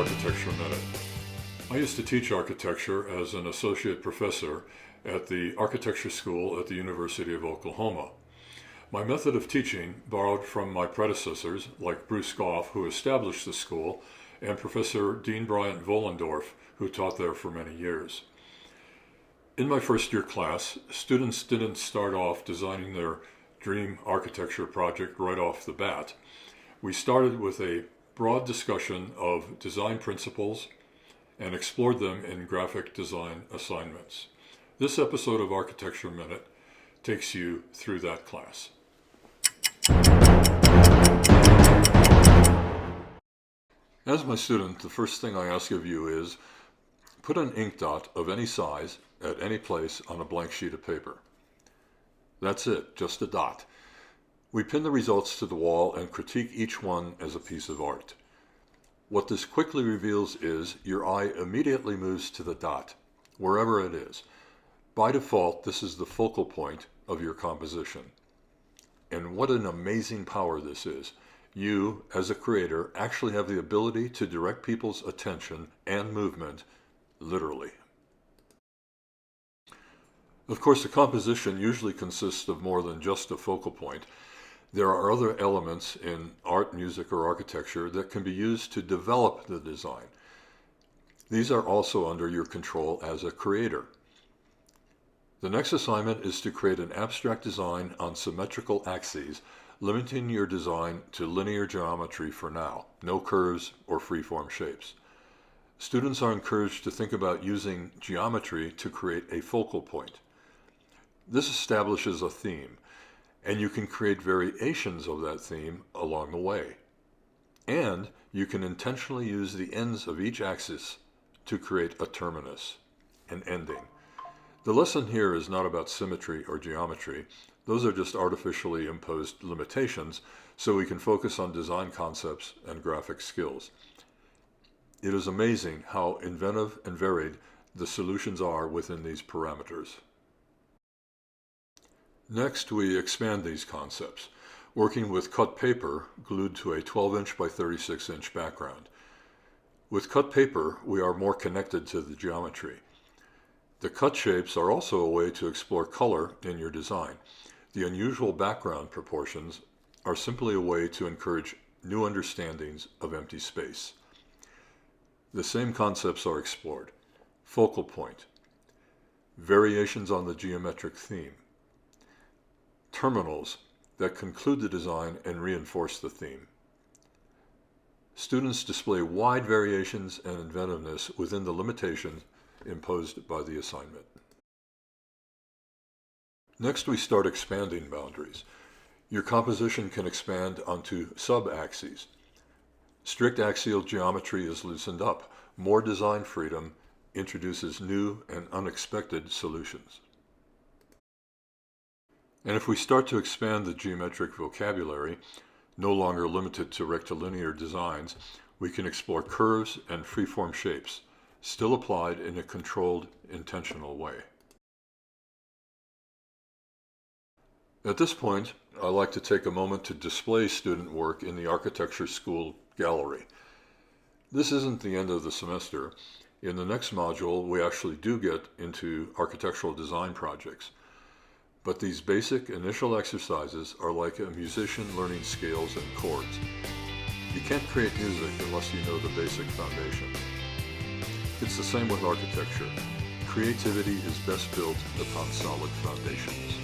Architecture Minute. I used to teach architecture as an associate professor at the architecture school at the University of Oklahoma. My method of teaching borrowed from my predecessors like Bruce Goff, who established the school, and Professor Dean Bryant Vollendorf, who taught there for many years. In my first year class, students didn't start off designing their dream architecture project right off the bat. We started with a broad discussion of design principles and explored them in graphic design assignments. This episode of Architecture Minute takes you through that class. As my student, the first thing I ask of you is put an ink dot of any size at any place on a blank sheet of paper. That's it, just a dot. We pin the results to the wall and critique each one as a piece of art. What this quickly reveals is your eye immediately moves to the dot, wherever it is. By default, this is the focal point of your composition. And what an amazing power this is. You, as a creator, actually have the ability to direct people's attention and movement, literally. Of course, the composition usually consists of more than just a focal point. There are other elements in art, music, or architecture that can be used to develop the design. These are also under your control as a creator. The next assignment is to create an abstract design on symmetrical axes, limiting your design to linear geometry for now, no curves or freeform shapes. Students are encouraged to think about using geometry to create a focal point. This establishes a theme, and you can create variations of that theme along the way. And you can intentionally use the ends of each axis to create a terminus, an ending. The lesson here is not about symmetry or geometry. Those are just artificially imposed limitations, so we can focus on design concepts and graphic skills. It is amazing how inventive and varied the solutions are within these parameters. Next, we expand these concepts, working with cut paper glued to a 12-inch by 36-inch background. With cut paper, we are more connected to the geometry. The cut shapes are also a way to explore color in your design. The unusual background proportions are simply a way to encourage new understandings of empty space. The same concepts are explored. Focal point, variations on the geometric theme, terminals that conclude the design and reinforce the theme. Students display wide variations and inventiveness within the limitations imposed by the assignment. Next, we start expanding boundaries. Your composition can expand onto sub-axes. Strict axial geometry is loosened up. More design freedom introduces new and unexpected solutions. And if we start to expand the geometric vocabulary, no longer limited to rectilinear designs, we can explore curves and freeform shapes, still applied in a controlled, intentional way. At this point, I like to take a moment to display student work in the architecture school gallery. This isn't the end of the semester. In the next module, we actually do get into architectural design projects. But these basic initial exercises are like a musician learning scales and chords. You can't create music unless you know the basic foundations. It's the same with architecture. Creativity is best built upon solid foundations.